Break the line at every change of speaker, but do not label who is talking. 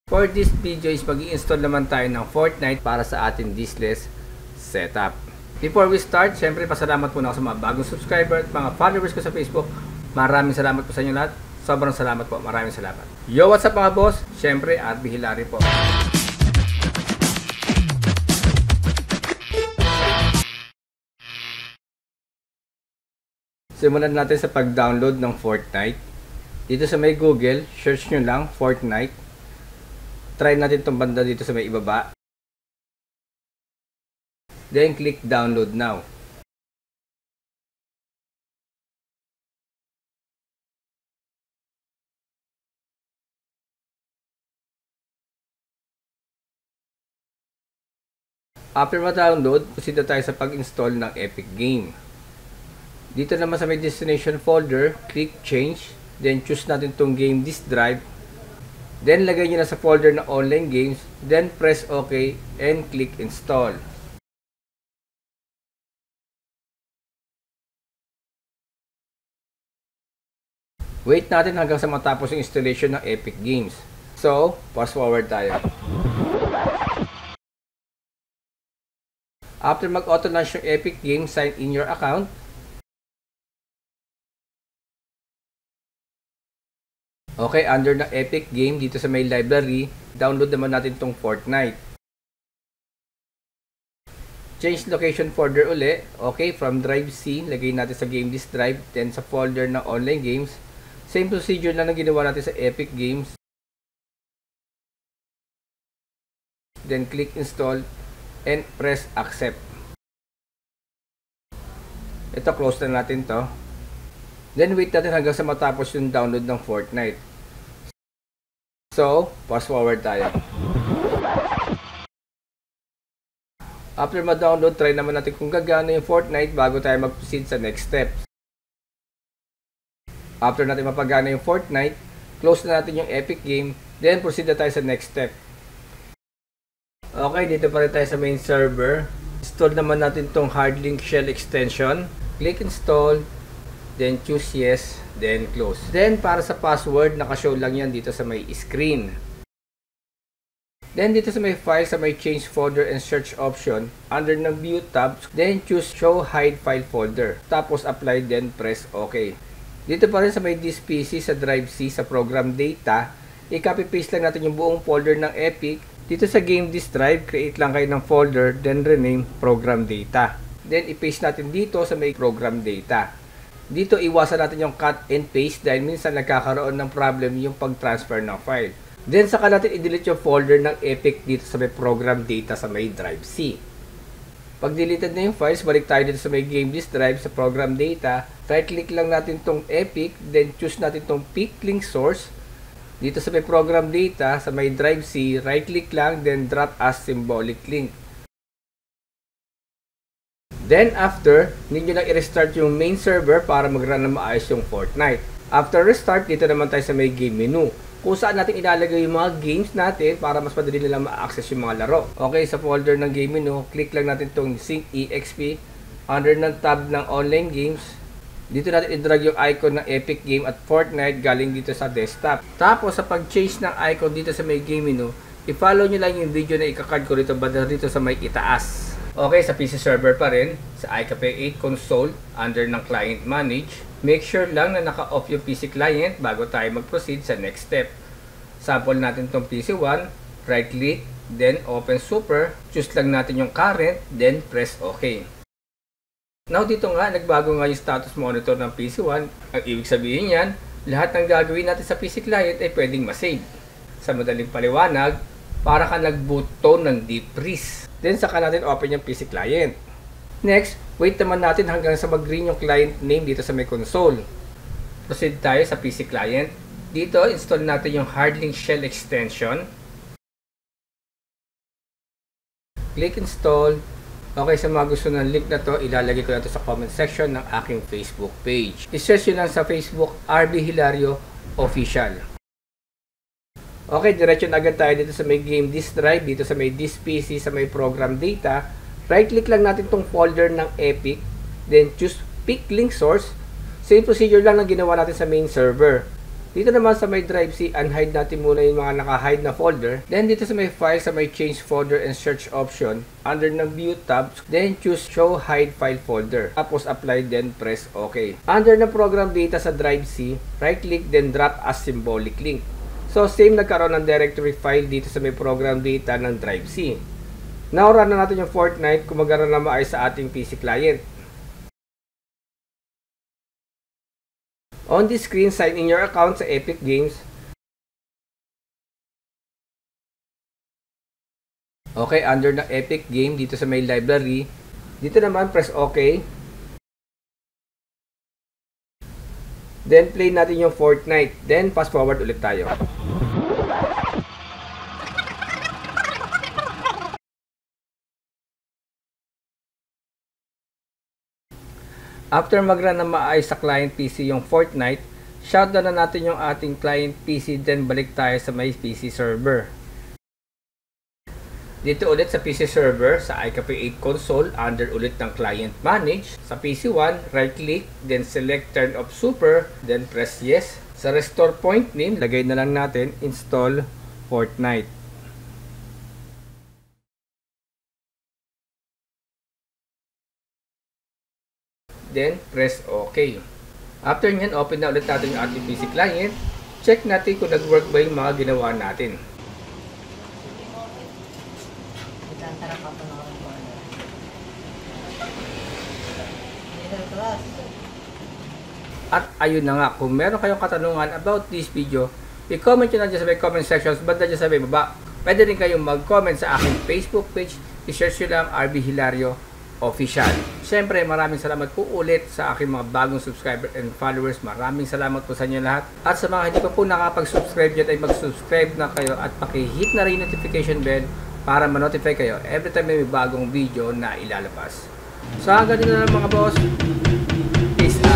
For this video is mag-i-install naman tayo ng Fortnite para sa ating diskless setup. Before we start, syempre pasalamat muna ako sa mga bagong subscriber at mga followers ko sa Facebook. Maraming salamat po sa inyo lahat. Sobrang salamat po. Maraming salamat. Yo, what's up mga boss? Syempre, RB Hilary po. Simulan natin sa pag-download ng Fortnite. Dito sa may Google, search nyo lang Fortnite. Try natin itong banda dito sa may ibaba. Then click download now. After ma-download, proceed tayo sa pag-install ng Epic Game. Dito naman sa may destination folder, click change. Then choose natin itong game disk drive. Then lagay nyo na sa folder na online games. Then press OK and click install. Wait natin hanggang sa matapos yung installation ng Epic Games. So, fast forward tayo. After mag-auto launch yung Epic Games, sign in your account. Okay, under na Epic Game, dito sa may library, download naman natin itong Fortnite. Change location folder uli. Okay, from drive C, lagay natin sa game disk drive, then sa folder ng online games. Same procedure na ginawa natin sa Epic Games. Then click install and press accept. Ito, close na natin to. Then wait natin hanggang sa matapos yung download ng Fortnite. So, fast forward tayo. After ma-download, try naman natin kung gagana yung Fortnite bago tayo mag-proceed sa next step. After natin mapagana yung Fortnite, close na natin yung Epic Game, then proceed na tayo sa next step. Okay, dito pa rin tayo sa main server. Install naman natin itong Hardlink Shell extension. Click install. Then choose yes, then close. Then para sa password, nakashow lang yan dito sa may screen. Then dito sa may file, sa may change folder and search option, under ng view tab, then choose show hide file folder. Tapos apply, then press OK. Dito pa rin sa may this PC sa drive C sa program data, i-copy paste lang natin yung buong folder ng Epic. Dito sa game disk drive, create lang kayo ng folder, then rename program data. Then i-paste natin dito sa may program data. Dito iwasan natin yung cut and paste dahil minsan nagkakaroon ng problem yung pag-transfer ng file. Then saka natin i-delete yung folder ng Epic dito sa may program data sa may drive C. Pag deleted na yung files, balik tayo dito sa may game disk drive sa program data. Right click lang natin tong Epic, then choose natin tong pick link source. Dito sa may program data sa may drive C, right click lang, then drop as symbolic link. Then after, need nyo lang i-restart yung main server para mag-run na maayos yung Fortnite. After restart, dito naman tayo sa may game menu, kung saan natin ilalagay yung mga games natin para mas madali nila ma-access yung mga laro. Okay, sa folder ng game menu, click lang natin itong Sync EXP. Under ng tab ng online games, dito natin i-drag yung icon ng Epic Game at Fortnite galing dito sa desktop. Tapos sa pag-change ng icon dito sa may game menu, i-follow nyo lang yung video na ikakard ko rito banda dito sa may itaas. Okay, sa PC server pa rin, sa iCafe 8 console, under ng client manage, make sure lang na naka-off yung PC client bago tayo mag-proceed sa next step. Sample natin tong PC1, right click, then open super, choose lang natin yung current, then press OK. Now dito nga, nagbago nga yung status monitor ng PC1. Ang ibig sabihin yan, lahat ng gagawin natin sa PC client ay pwedeng masave. Sa madaling paliwanag, para ka nag-boot to ng deep freeze. Then saka natin open yung PC client. Next, wait naman natin hanggang sa mag-green yung client name dito sa may console. Proceed tayo sa PC client. Dito, install natin yung Hardlink Shell extension. Click install. Okay, sa mga gusto ng link na to, ilalagay ko na to sa comment section ng aking Facebook page. I-search nyo lang sa Facebook, RB Hilario Official. Okay, diretso na agad tayo dito sa may game disk drive, dito sa may disk PC, sa may program data. Right click lang natin tong folder ng Epic, then choose pick link source. Same procedure lang na ginawa natin sa main server. Dito naman sa may drive C, unhide natin muna yung mga naka-hide na folder. Then dito sa may file, sa may change folder and search option, under ng view tab, then choose show hide file folder. Tapos apply, then press OK. Under ng program data sa drive C, right click, then drop as symbolic link. So same nagkaroon ng directory file dito sa may program data ng drive C. Now run na natin yung Fortnite kung magkaroon na maayos sa ating PC client. On this screen, sign in your account sa Epic Games. Okay, under the Epic Game, dito sa may library, dito naman press OK. Then play natin yung Fortnite. Then fast forward ulit tayo. After mag-run na maayos sa client PC yung Fortnite, shutdown na natin yung ating client PC, then balik tayo sa may PC server. Dito ulit sa PC server, sa iCafe 8 console, under ulit ng client manage. Sa PC1, right click, then select turn off super, then press yes. Sa restore point name, lagay na lang natin install Fortnite. Then press OK. After nyan, open na ulit natin yung ating PC client. Check natin kung nag-work ba yung mga ginawa natin. At ayun na nga, kung meron kayong katanungan about this video, i-comment nyo na dyan sa may comment sections, banda dyan sa may baba. Pwede rin kayong mag-comment sa aking Facebook page. I-search nyo lang RB Hilario Official. Siyempre, maraming salamat po ulit sa aking mga bagong subscriber and followers. Maraming salamat po sa inyo lahat. At sa mga hindi pa po nakapag-subscribe dyan, ay mag-subscribe na kayo at paki-hit na rin notification bell para ma-notify kayo every time may bagong video na ilalabas. So hanggang dito na lang mga boss. Peace.